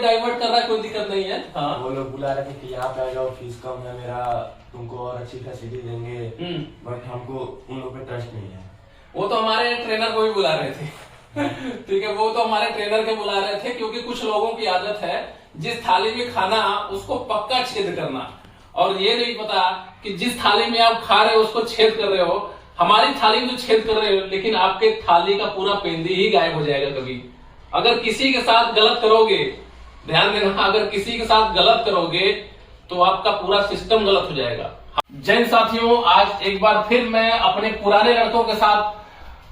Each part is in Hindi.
डाइवर्ट कर रहा है कोई दिक्कत नहीं है। हाँ, वो लोग बुला रहे थे कि यहाँ पे आ जाओ, फीस कम है मेरा, तुमको और अच्छी फैसिलिटी देंगे, बट हमको उन लोग पे ट्रस्ट नहीं है। वो तो हमारे ट्रेनर को भी बुला रहे थे ठीक है, वो तो हमारे ट्रेनर के बुला रहे थे, क्योंकि कुछ लोगों की आदत है जिस थाली में खाना उसको पक्का छेद करना, और ये नहीं पता कि जिस थाली में आप खा रहे हो उसको छेद कर रहे हो। हमारी थाली में तो छेद कर रहे हो, लेकिन आपके थाली का पूरा पेंदी ही गायब हो जाएगा कभी। अगर किसी के साथ गलत करोगे, ध्यान देना, अगर किसी के साथ गलत करोगे तो आपका पूरा सिस्टम गलत हो जाएगा। जैन साथियों, आज एक बार फिर मैं अपने पुराने लड़कों के साथ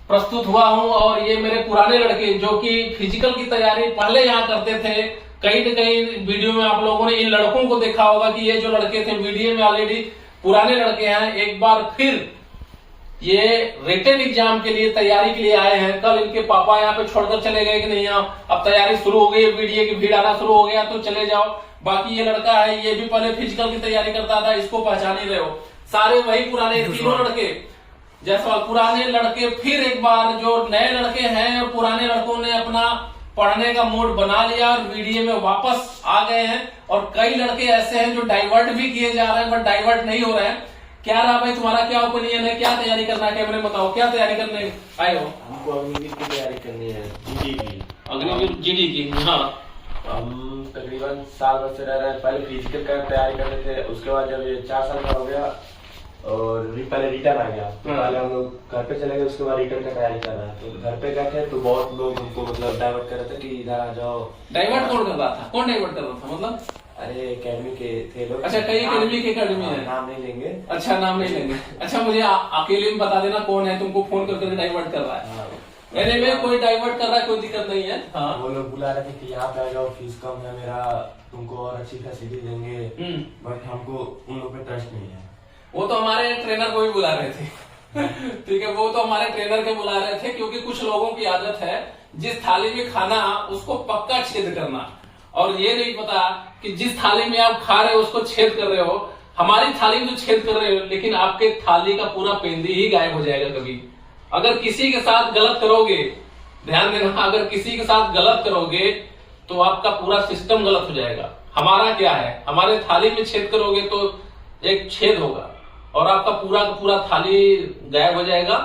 प्रस्तुत हुआ हूं, और ये मेरे पुराने लड़के जो कि फिजिकल की तैयारी पहले यहाँ करते थे। कहीं न कहीं वीडियो में आप लोगों ने इन लड़कों को देखा होगा कि ये जो लड़के थे वीडियो में ऑलरेडी पुराने लड़के हैं। एक बार फिर ये रिटन एग्जाम के लिए तैयारी के लिए आए हैं। कल इनके पापा यहाँ पे छोड़कर चले गए कि नहीं, अब तैयारी शुरू हो गई, वीडियो की भीड़ आना शुरू हो गया तो चले जाओ। बाकी ये लड़का है, ये भी पहले फिजिकल की तैयारी करता था, इसको पहचान ही रहे हो। सारे वही पुराने तीनों लड़के, जैसा पुराने लड़के फिर एक बार जो नए लड़के हैं और पुराने लड़कों ने अपना पढ़ने का मूड बना लिया और वीडियो में वापस आ गए हैं। और कई लड़के ऐसे हैं जो डाइवर्ट भी किए जा रहे हैं, बट डाइवर्ट नहीं हो रहे हैं। क्या रहा भाई, तुम्हारा क्या ओपिनियन है, क्या तैयारी करना है, कैमरे बताओ, क्या तैयारी करने आए हो? हमको अग्निवीर की तैयारी करनी है, जीडी की। अग्निवीर जीडी की? हाँ, हम तकरीबन साल भर से रह रहे हैं। पहले फिजिकल का तैयारी कर रहे थे, उसके बाद जब ये 4 साल का हो गया और पहले रिटर्न आ गया, पहले हम लोग घर पे चले गए, उसके बाद रिटर्न का तैयारी कर रहा है। तो घर पे गए थे तो बहुत लोग हमको मतलब डाइवर्ट कर रहे थे कि इधर आ जाओ। डाइवर्ट कौन कर रहा था? कौन डाइवर्ट कर रहा था मतलब? अरे एकेडमी के थे लोग। अच्छा, कई एकेडमी के एकेडमी है, नाम नहीं लेंगे। अच्छा, नाम नहीं लेंगे। अच्छा, मुझे अकेले में बता देना कौन है तुमको फोन करके डाइवर्ट कर रहा है। मेरे में कोई डाइवर्ट कर रहा है कोई दिक्कत नहीं है। हाँ, वो लोग बुला रहे थे कि यहाँ पे आ जाओ, फीस कम है मेरा, तुमको और अच्छी फैसिलिटी देंगे, बट हमको उन लोग पे ट्रस्ट नहीं है। वो तो हमारे ट्रेनर को भी बुला रहे थे ठीक है, वो तो हमारे ट्रेनर के बुला रहे थे, क्योंकि कुछ लोगों की आदत है जिस थाली में खाना उसको पक्का छेद करना, और ये नहीं पता कि जिस थाली में आप खा रहे हो उसको छेद कर रहे हो। हमारी थाली में तो छेद कर रहे हो, लेकिन आपके थाली का पूरा पेंदी ही गायब हो जाएगा कभी। अगर किसी के साथ गलत करोगे, ध्यान देना, अगर किसी के साथ गलत करोगे तो आपका पूरा सिस्टम गलत हो जाएगा। हमारा क्या है, हमारे थाली में छेद करोगे तो एक छेद होगा और आपका पूरा का पूरा थाली गायब हो जाएगा।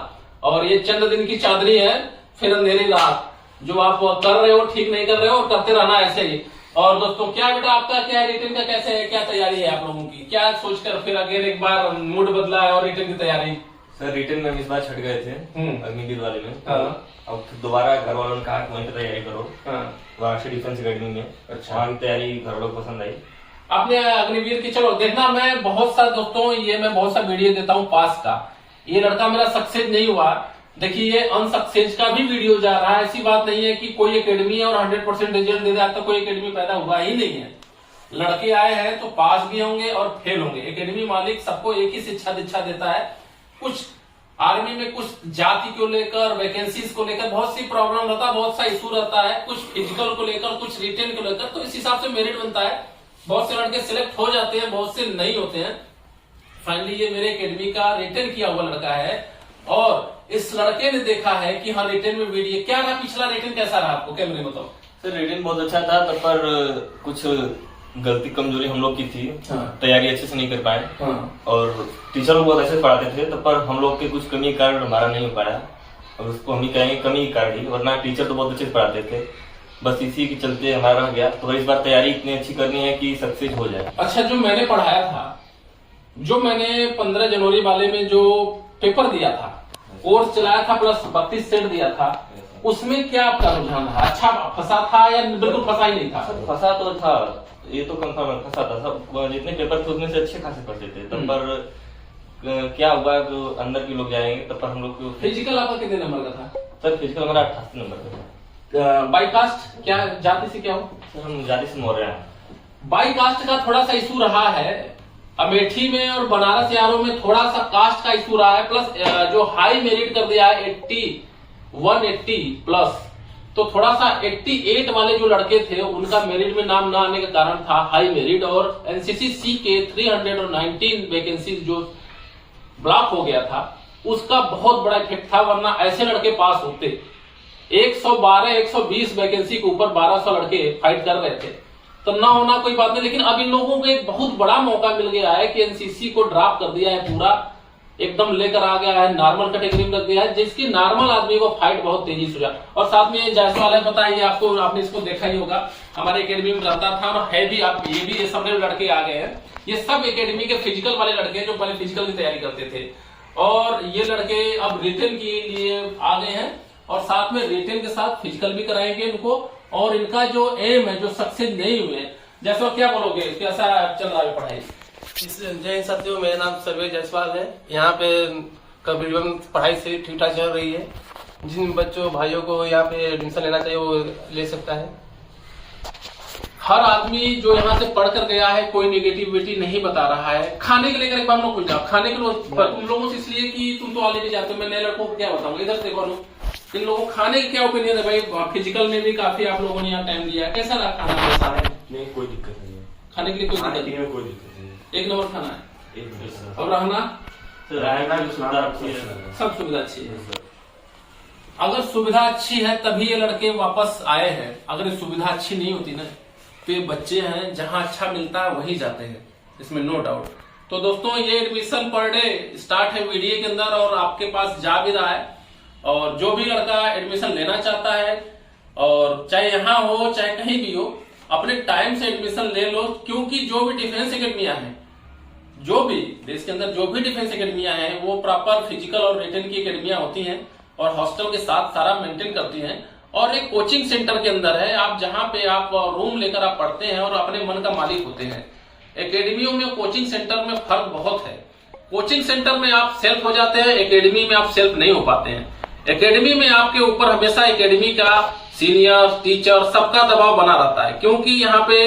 और ये चंद दिन की चादरी है, फिर अंधेरी रात। जो आप कर रहे हो ठीक नहीं कर रहे हो, और करते रहना ऐसे ही। और दोस्तों, क्या बेटा आपका क्या रिटर्न का कैसे है, क्या तैयारी है आप लोगों की, क्या सोचकर फिर अगेन एक बार मूड बदला है और रिटर्न की तैयारी? सर रिटर्न में हम इस बार छट गए थे अग्निवीर वाले में। अब दोबारा घर वालों ने कहा वहीं पे तैयारी करो, राष्ट्रीय डिफेंस अकेडमी में। अच्छा, वहाँ की तैयारी घर वालों को पसंद आई। आपने अग्निवीर की, चलो देखना, मैं बहुत सा दोस्तों मैं बहुत सा वीडियो देता हूँ पास का। ये लड़का मेरा सक्सेस नहीं हुआ, देखिए ये अनसक्सेस का भी वीडियो जा रहा है। ऐसी बात नहीं है कि कोई एकेडमी है और 100% रिजल्ट दे रहा है, तो कोई एकेडमी पैदा हुआ ही नहीं है। लड़के आए हैं तो पास भी होंगे और फेल होंगे। एकेडमी मालिक सबको एक ही शिक्षा दीक्षा देता है। कुछ आर्मी में कुछ जाति को लेकर, वैकेंसीज को लेकर बहुत सी प्रॉब्लम रहता है, बहुत सा इशू रहता है, कुछ फिजिकल को लेकर, कुछ रिटेन को लेकर, तो इस हिसाब से मेरिट बनता है। बहुत से लड़के सिलेक्ट हो जाते हैं, बहुत से नहीं होते हैं। फाइनली ये मेरे एकेडमी का रिटेन किया हुआ लड़का है, और इस लड़के ने देखा है कि हाँ रिटेन में वीडियो क्या रहा, पिछला रिटेन कैसा रहा आपको, कैमरे में बताओ। सर रिटर्न बहुत अच्छा था, पर कुछ गलती कमजोरी हम लोग की थी। तैयारी अच्छे से नहीं कर पाए, और टीचर लोग बहुत अच्छे से पढ़ाते थे, पर हम लोग के कुछ कमी के कारण हमारा नहीं हो पाया, और उसको हम ही कहेंगे कमी के कारण ही, वरना टीचर तो बहुत अच्छे से पढ़ाते थे। बस इसी के चलते हमारा रह गया। तो इस बार तैयारी इतनी अच्छी करनी है कि सक्सेस हो जाए। अच्छा, जो मैंने पढ़ाया था, जो मैंने 15 जनवरी वाले में जो पेपर दिया था, कोर्स चलाया था, प्लस 32 सेट दिया था, उसमें क्या आपका रुझान था? अच्छा फंसा था या बिल्कुल फंसा ही नहीं था? सब फंसा तो था, ये तो कंफर्म है, फंसा था। सब जितने पेपर थे उसमें से अच्छे खासे फंसे थे। तब पर क्या हुआ, जो अंदर के लोग जाएंगे तब पर हम लोग को। फिजिकल आपका कितने नंबर का था? सर फिजिकल हमारा 88 नंबर का था। बाई कास्ट, क्या जाति से क्या हो? सर हम जाति से मौर्य हैं। बाई कास्ट का थोड़ा सा इशू रहा है अमेठी में, और बनारस यारों में थोड़ा सा कास्ट का इशू रहा है। प्लस जो हाई मेरिट कर दिया है 180 प्लस, तो थोड़ा सा 88 वाले जो लड़के थे उनका मेरिट में नाम ना आने का कारण था हाई मेरिट, और एनसीसी के 319 वैकेंसीज जो ब्लॉक हो गया था उसका बहुत बड़ा इफेक्ट था, वरना ऐसे लड़के पास होते। 112-120 वैकेंसी के ऊपर 1200 लड़के फाइट कर रहे थे। तो ना होना कोई बात नहीं, लेकिन अब इन लोगों को एक बहुत बड़ा मौका मिल गया है कि एनसीसी को ड्रॉप कर दिया है, पूरा एकदम लेकर आ गया है, नॉर्मल कैटेगरी में रख दिया है, जिसकी नॉर्मल आदमी को फाइट बहुत तेजी से हुआ। और साथ में जायसवाल है, पता है आपको, आपने इसको देखा ही होगा, हमारे एकेडमी में रहता था और है भी। आप ये भी सब लड़के आ गए हैं, ये सब एकेडमी के फिजिकल वाले लड़के जो पहले फिजिकल की तैयारी करते थे, और ये लड़के अब रिटन के लिए आ गए हैं और साथ में रिटन के साथ फिजिकल भी कराएंगे इनको। और इनका जो एम है, जो सक्सेस नहीं हुए, जैसा क्या बोलोगे, कैसा चल रहा है पढ़ाई? जय हिंद साथियों, मेरा नाम सर्वे जायसवाल है। यहाँ पे करीबन पढ़ाई से ठीक ठाक चल रही है। जिन बच्चों भाइयों को यहाँ पे एडमिशन लेना चाहिए वो ले सकता है। हर आदमी जो यहाँ से पढ़ कर गया है कोई नेगेटिविटी नहीं बता रहा है। खाने के लेकर एक बार लोग पूछा, खाने के तुम लोगों से इसलिए कि तुम तो ऑलरेडी जाते हो, मैं नए लड़कों को क्या बताऊंगा। इधर देखो इन लोगों को खाने की क्या ओपिनियन है भाई? फिजिकल में भी काफी आप लोगों ने यहाँ टाइम दिया है, कैसा रहा खाना? कैसा है? नहीं, कोई दिक्कत नहीं है खाने के लिए, कोई दिक्कत में कोई दिक्कत नहीं है, एक नंबर खाना है। एक नंबर। और रहना सब सुविधा अच्छी है। अगर सुविधा अच्छी है तभी ये लड़के वापस आए हैं। अगर ये सुविधा अच्छी नहीं होती ना तो ये बच्चे हैं जहां अच्छा मिलता है वहीं जाते हैं, इसमें नो डाउट। तो दोस्तों ये एडमिशन पर डे स्टार्ट है वीडियो के अंदर और आपके पास जा भी रहा है। और जो भी लड़का एडमिशन लेना चाहता है, और चाहे यहाँ हो चाहे कहीं भी हो, अपने टाइम से एडमिशन ले लो, क्योंकि जो भी डिफेंस एकेडमियां हैं, जो भी देश के अंदर जो भी डिफेंस एकेडमियां हैं, वो प्रॉपर फिजिकल और रिटन की एकेडमियां होती हैं और हॉस्टल के साथ सारा मेंटेन करती हैं। और एक कोचिंग सेंटर के अंदर है, आप जहां पे आप रूम लेकर आप पढ़ते हैं और अपने मन का मालिक होते हैं। एकेडमियों में कोचिंग सेंटर में फर्क बहुत है। कोचिंग सेंटर में आप सेल्फ हो जाते हैं, एकेडमी में आप सेल्फ नहीं हो पाते हैं। एकेडमी में आपके ऊपर हमेशा एकेडमी का सीनियर, टीचर सबका दबाव बना रहता है, क्योंकि यहाँ पे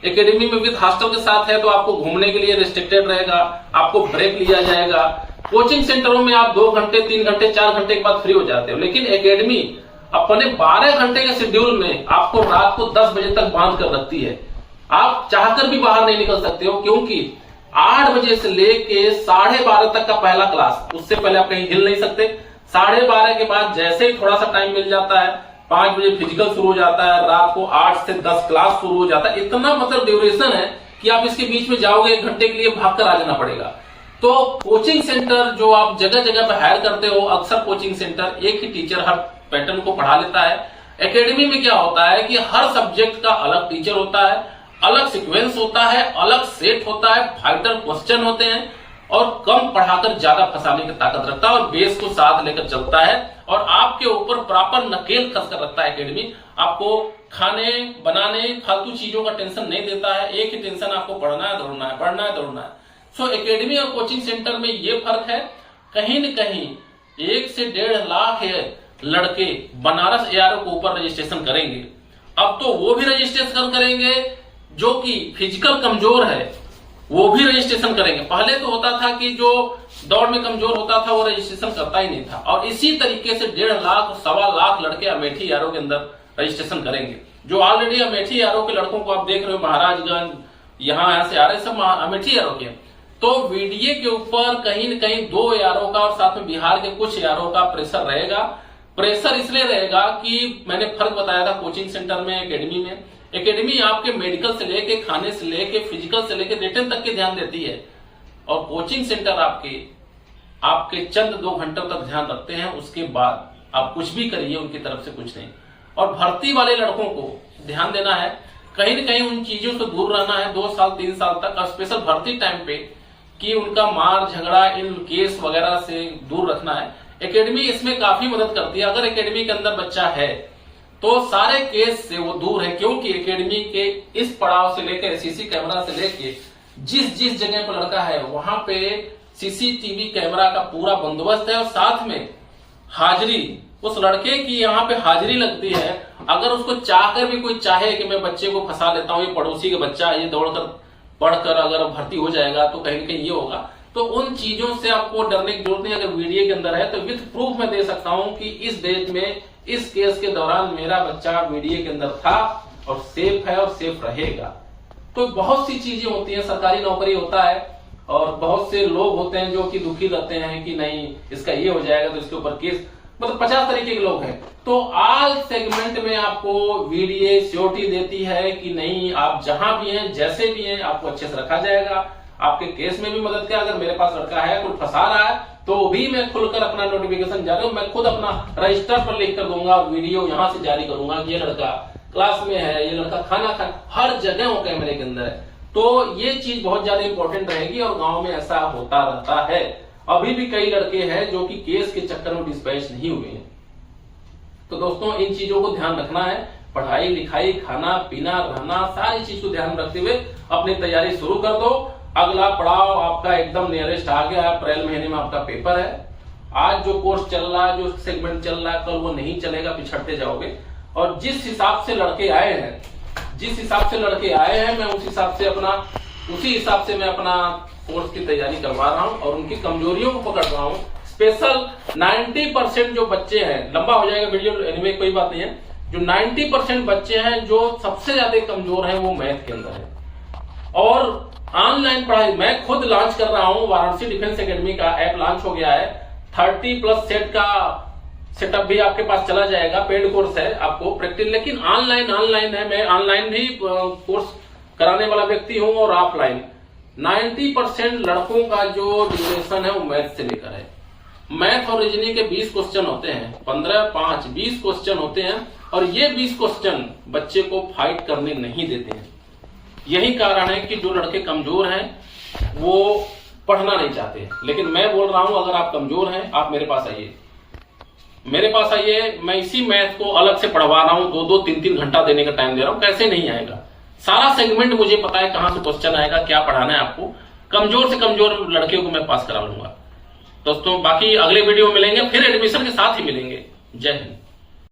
एकेडमी में विद हॉस्टल के साथ है तो आपको घूमने के लिए रिस्ट्रिक्टेड रहेगा, आपको ब्रेक लिया जाएगा। कोचिंग सेंटरों में आप 2 घंटे 3 घंटे 4 घंटे के बाद फ्री हो जाते हो, लेकिन एकेडमी अपने 12 घंटे के शेड्यूल में आपको रात को 10 बजे तक बांध कर रखती है। आप चाहकर भी बाहर नहीं निकल सकते हो, क्योंकि 8 बजे से लेके 12:30 तक का पहला क्लास, उससे पहले आप कहीं हिल नहीं सकते। 12:30 के बाद जैसे ही थोड़ा सा टाइम मिल जाता है, 5 बजे फिजिकल शुरू हो जाता है, रात को 8 से 10 क्लास शुरू हो जाता है। इतना मतलब ड्यूरेशन है कि आप इसके बीच में जाओगे 1 घंटे के लिए भागकर आ जाना पड़ेगा। तो कोचिंग सेंटर जो आप जगह जगह पे हायर करते हो, अक्सर कोचिंग सेंटर एक ही टीचर हर पैटर्न को पढ़ा लेता है। एकेडमी में क्या होता है कि हर सब्जेक्ट का अलग टीचर होता है, अलग सीक्वेंस होता है, अलग सेट होता है, फाइटर क्वेश्चन होते हैं और कम पढ़ाकर ज्यादा फंसाने की ताकत रखता है और बेस को साथ लेकर चलता है और आपके ऊपर प्रॉपर नकेल कस कर रखता है। एकेडमी आपको खाने बनाने फालतू चीजों का टेंशन नहीं देता है, एक ही टेंशन आपको पढ़ना है दौड़ना है, पढ़ना है दौड़ना है। सो एकेडमी और कोचिंग सेंटर में ये फर्क है। कहीं न कहीं 1 से 1.5 लाख लड़के बनारस एआरओ के ऊपर रजिस्ट्रेशन करेंगे। अब तो वो भी रजिस्ट्रेशन करेंगे जो कि फिजिकल कमजोर है, वो भी रजिस्ट्रेशन करेंगे। पहले तो होता था कि जो दौड़ में कमजोर होता था वो रजिस्ट्रेशन करता ही नहीं था, और इसी तरीके से 1.5 लाख 1.25 लाख लड़के अमेठी एआरओ के अंदर रजिस्ट्रेशन करेंगे। जो ऑलरेडी अमेठी एआरओ के लड़कों को आप देख रहे हो, महाराजगंज यहाँ से आ रहे सब अमेठी एआरओ के। तो वीडियो के ऊपर कहीं न कहीं 2 एआरओ का और साथ में बिहार के कुछ एआरओ का प्रेशर रहेगा। प्रेशर इसलिए रहेगा कि मैंने फर्क बताया था कोचिंग सेंटर में, एकेडमी में। एकेडमी आपके मेडिकल से लेके, खाने से लेके, फिजिकल से लेके रिटन तक के ध्यान देती है, और कोचिंग सेंटर आपके चंद 2 घंटों तक ध्यान रखते हैं। उसके बाद आप कुछ भी करिए, उनकी तरफ से कुछ नहीं। और भर्ती वाले लड़कों को ध्यान देना है, कहीं न कहीं उन चीजों से दूर रहना है 2 साल 3 साल तक, और स्पेशल भर्ती टाइम पे कि उनका मार झगड़ा इन केस वगैरह से दूर रखना है। एकेडमी इसमें काफी मदद करती है। अगर एकेडमी के अंदर बच्चा है तो सारे केस से वो दूर है, क्योंकि एकेडमी के इस पड़ाव से लेकर सीसी कैमरा से लेके जिस जगह पर लड़का है वहां पे सीसीटीवी कैमरा का पूरा बंदोबस्त है, और साथ में हाजिरी, उस लड़के की यहाँ पे हाजिरी लगती है। अगर उसको चाहकर भी कोई चाहे कि मैं बच्चे को फंसा लेता हूँ, ये पड़ोसी के बच्चा है, ये दौड़कर पढ़कर अगर भर्ती हो जाएगा तो कहीं न कहीं ये होगा, तो उन चीजों से आपको डरने की जरूरत नहीं। अगर वीडियो के अंदर है तो विथ प्रूफ मैं दे सकता हूं कि इस डेट में इस केस के दौरान मेरा बच्चा वीडियो के अंदर था और सेफ है और सेफ रहेगा। तो बहुत सी चीजें होती हैं, सरकारी नौकरी होता है और बहुत से लोग होते हैं जो कि दुखी रहते हैं कि नहीं इसका ये हो जाएगा तो इसके ऊपर केस। मतलब 50 तरीके के लोग हैं। तो ऑल सेगमेंट में आपको वीडीए श्योरिटी देती है कि नहीं, आप जहां भी हैं, जैसे भी हैं, आपको अच्छे से रखा जाएगा। आपके केस में भी मदद किया। अगर मेरे पास लड़का है, कोई फंसा रहा है, तो भी मैं खुलकर अपना नोटिफिकेशन जारी हूं, मैं खुद अपना रजिस्टर पर लिख कर दूंगा और वीडियो यहां से जारी करूंगा कि ये लड़का क्लास में है, ये लड़का खाना खा, हर जगह वो कैमरे के अंदर है। तो ये चीज बहुत ज्यादा इंपॉर्टेंट रहेगी और गांव में ऐसा होता रहता है। अभी भी कई लड़के हैं जो कि केस के चक्कर में डिस्पैच नहीं हुए हैं। तो दोस्तों इन चीजों को ध्यान रखना है। पढ़ाई लिखाई, खाना पीना, रहना, सारी चीज को ध्यान रखते हुए अपनी तैयारी शुरू कर दो। अगला पड़ाव आपका एकदम नियरेस्ट आ गया है। अप्रैल महीने में आपका पेपर है। आज जो कोर्स चल रहा है, जो सेगमेंट चल रहा है, कल वो नहीं चलेगा, पिछड़ते जाओगे। और जिस हिसाब से लड़के आए हैं, मैं उसी हिसाब से मैं अपना कोर्स की तैयारी करवा रहा हूं और उनकी कमजोरियों को पकड़ रहा हूं। स्पेशल 90% जो बच्चे हैं, लंबा हो जाएगा वीडियो, एनीवे कोई बात नहीं है, जो 90% बच्चे हैं जो सबसे ज्यादा कमजोर हैं, वो मैथ के अंदर है। और ऑनलाइन पढ़ाई मैं खुद लॉन्च कर रहा हूं। वाराणसी डिफेंस एकेडमी का ऐप लॉन्च हो गया है। 30+ सेट का सेटअप भी आपके पास चला जाएगा। पेड कोर्स है, आपको प्रैक्टिस, लेकिन ऑनलाइन है। मैं ऑनलाइन भी कोर्स कराने वाला व्यक्ति हूं और ऑफलाइन। 90% लड़कों का जो ड्यूरेशन है वो मैथ से लेकर है। मैथ और रीजनिंग के 20 क्वेश्चन होते हैं, 15, 5, 20 क्वेश्चन होते हैं। और ये 20 क्वेश्चन बच्चे को फाइट करने नहीं देते हैं। यही कारण है कि जो लड़के कमजोर हैं वो पढ़ना नहीं चाहते। लेकिन मैं बोल रहा हूं, अगर आप कमजोर हैं, आप मेरे पास आइए, मैं इसी मैथ को अलग से पढ़वा रहा हूं। 2-2, 3-3 घंटा देने का टाइम दे रहा हूं। कैसे नहीं आएगा? सारा सेगमेंट मुझे पता है, कहां से क्वेश्चन आएगा, क्या पढ़ाना है आपको। कमजोर से कमजोर लड़कियों को मैं पास करा लूंगा। दोस्तों बाकी अगले वीडियो में मिलेंगे, फिर एडमिशन के साथ ही मिलेंगे। जय हिंद।